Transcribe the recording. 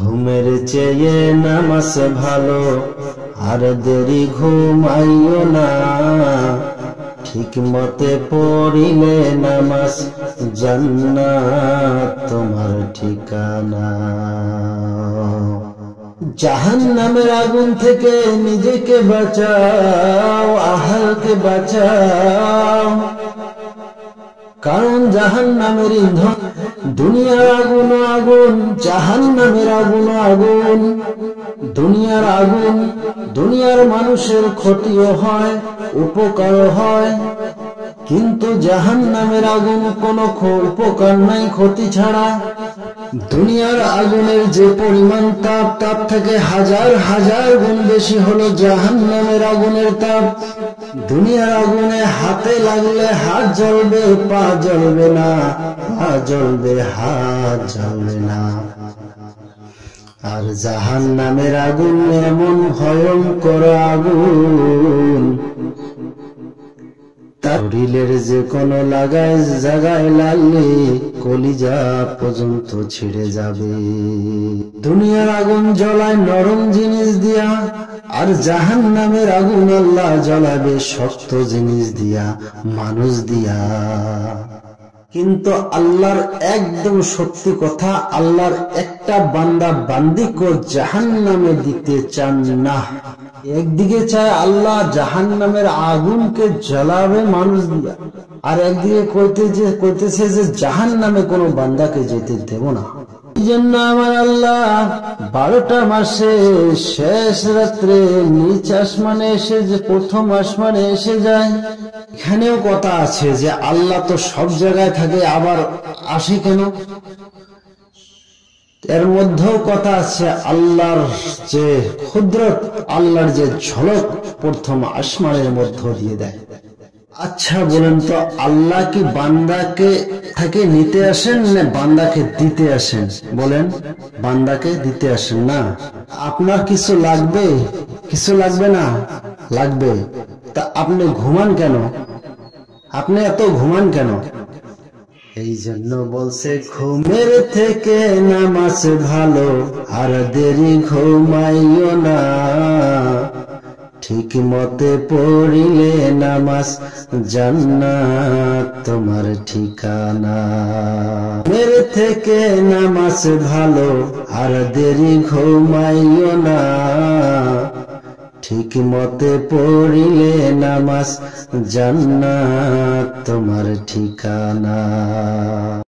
ঘুমের চেয়ে নামাজ ভালো, আর দেরি ঘুমাইও না। ঠিক মতে পড়িলে নামাজ, জান্নাত তোমার ঠিকানা। জাহান্নামের আগুন থেকে নিজেকে বাঁচাও, আহালকে বাঁচাও। কারণ জাহান্নামের ইন্ধন দুনিয়ার আগুন, আগুন জাহান্নামের আগুন, আগুন দুনিয়ার আগুন। দুনিয়ার মানুষের ক্ষতিও হয়, উপকারও হয়, কিন্তু জাহান্নামের আগুন কোনো উপকার নাই ক্ষতি ছাড়া। দুনিয়ার আগুনের যে পরিমাণ তাপ, তার থেকে হাজার হাজার গুণ বেশি হলো জাহান্নামের আগুনের তাপ। দুনিয়ার আগুনে হাতে লাগলে হাত জ্বলবে, পা জ্বলবে না, পা জ্বলবে, হাত জ্বলবে না। আর জাহান্নামের আগুন এমন ভয়ঙ্কর আগুন, শরীরের যে কোনো জায়গায় লাগলে কলিজা পর্যন্ত ছিঁড়ে যাবে। দুনিয়ার আগুন জ্বলায় নরম জিনিস দিয়া, আর জাহান্নামের আগুন আল্লাহ জ্বলাবে শক্ত জিনিস দিয়া, মানুষ দিয়া। কিন্তু আল্লাহর একদম সত্যি কথা, আল্লাহর একটা বান্দা বান্দিকে জাহান্নামে দিতে চান না। একদিকে চায় আল্লাহ জাহান্নামের আগুনকে জ্বালাবে মানুষ দিয়া, আর একদিকে কইতেছে যে জাহান্নামে কোনো বান্দাকে যেতে দেব না। এই জন্য আমার আল্লাহ 12টা মাসে শেষ রাত্রে নিচ আসমানে এসে, যে প্রথম আসমানে এসে যায়। এখানেও কথা আছে যে আল্লাহ তো সব জায়গায় থাকে, আবার আসে কেন? এর মধ্যেও কথা আছে আল্লাহর যে কুদরত, আল্লাহর যে ঝলক প্রথম আসমানের মধ্য দিয়ে দেয়। আচ্ছা বলেন তো, আল্লাহ কি বান্দাকে থেকে নিতে আসেন না বান্দাকে দিতে আসেন? বলেন, বান্দাকে দিতে আসেন না। আপনার কিছু লাগবে? কিছু লাগবে না? লাগবে। তা আপনি ঘুমান কেন? আপনি এত ঘুমান কেন? এই জন্য বলছে ঘুমের থেকে নামাজ ভালো, আর দেরি ঘুমাইও না। ঠিক মতে পড়িলে নামাজ, জান্নাত তোমার ঠিকানা। ঘুমের থেকে নামাজ ভালো, আর দেরি ঘুমাইও না। ঠিক মতে পড়িলে নামাজ, জান্নাত তোমার ঠিকানা।